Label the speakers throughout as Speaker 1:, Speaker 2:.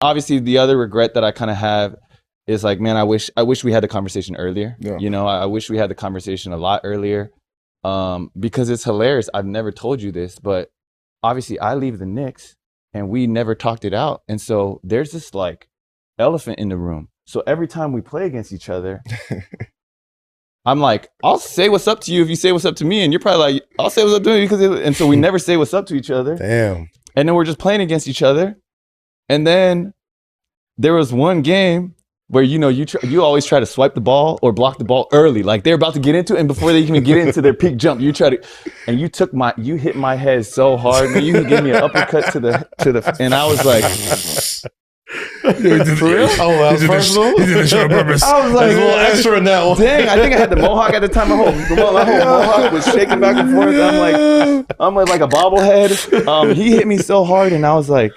Speaker 1: obviously the other regret that I kind of have is like, man, I wish we had the conversation earlier. Yeah. You know, I wish we had the conversation a lot earlier. Because it's hilarious. I've never told you this, but obviously I leave the Knicks and we never talked it out. And so there's this like elephant in the room. So every time we play against each other, I'm like, I'll say what's up to you if you say what's up to me. And you're probably like, I'll say what's up to you and so we never say what's up to each other.
Speaker 2: Damn.
Speaker 1: And then we're just playing against each other. And then there was one game where, you know, you always try to swipe the ball or block the ball early. Like they're about to get into it, and before they even get into their peak jump, you hit my head so hard, man. You gave me an uppercut to the, and I was like, for real?
Speaker 2: Oh, that was personal?
Speaker 3: He did it on purpose.
Speaker 1: I was like,
Speaker 2: there's a little extra in that one.
Speaker 1: Dang, I think I had the mohawk at the time. My whole mohawk was shaking back and forth. I'm like a bobblehead. He hit me so hard, and I was like,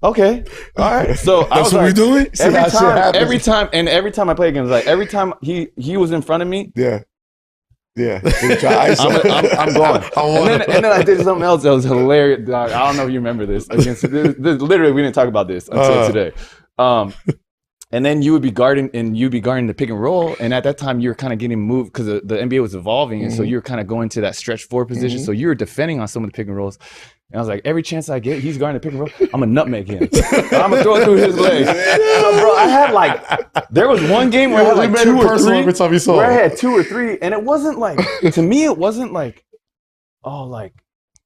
Speaker 1: okay, all right. So I was
Speaker 3: what we're doing.
Speaker 1: Every time I play against, like every time he was in front of me.
Speaker 2: Yeah.
Speaker 1: I'm going. And then I did something else that was hilarious. I don't know if you remember this. Literally, we didn't talk about this until today. And then you would be guarding the pick and roll. And at that time, you were kind of getting moved because the NBA was evolving, and so you were kind of going to that stretch forward position. So you were defending on some of the pick and rolls. And I was like, every chance I get, he's guarding the pick and roll, I'm gonna nutmeg him. I'm gonna throw it through his legs. So, bro, I had there was one game where I had like 2 or 3.
Speaker 2: Every time you saw
Speaker 1: where I had 2 or 3, and it wasn't like, to me, it wasn't like, oh, like,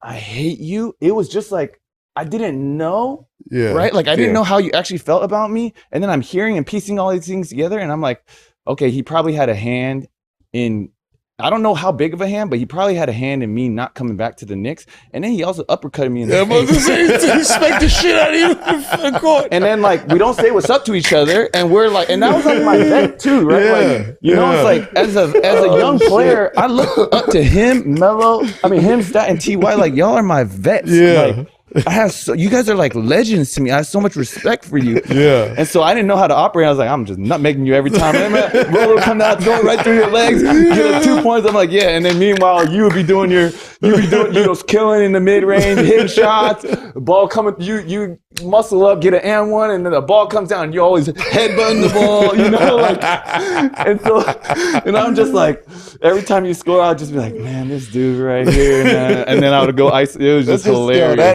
Speaker 1: I hate you. It was just like, I didn't know, right? Like, I didn't know how you actually felt about me. And then I'm hearing and piecing all these things together, and I'm like, okay, he probably had a hand in, I don't know how big of a hand, but he probably had a hand in me not coming back to the Knicks. And then he also uppercutted me in the face.
Speaker 3: He spanked the shit out of you.
Speaker 1: And then like, we don't say what's up to each other. And we're like, and that was like my vet too, right? Like, you know, it's like, as a young player, I look up to him, Stat and T.Y. Like, y'all are my vets.
Speaker 2: Yeah.
Speaker 1: Like, you guys are like legends to me. I have so much respect for you.
Speaker 2: Yeah.
Speaker 1: And so I didn't know how to operate. I was like, I'm just not making you every time. Roller come out, going right through your legs, get up 2 points. I'm like, yeah. And then meanwhile, you would be doing killing in the mid range, hitting shots, ball coming, you muscle up, get an and one, and then the ball comes down, and you always headbutting the ball, you know, like, and I'm just like, every time you score, I'll just be like, man, this dude right here, man. And then I would go ice. It was just hilarious.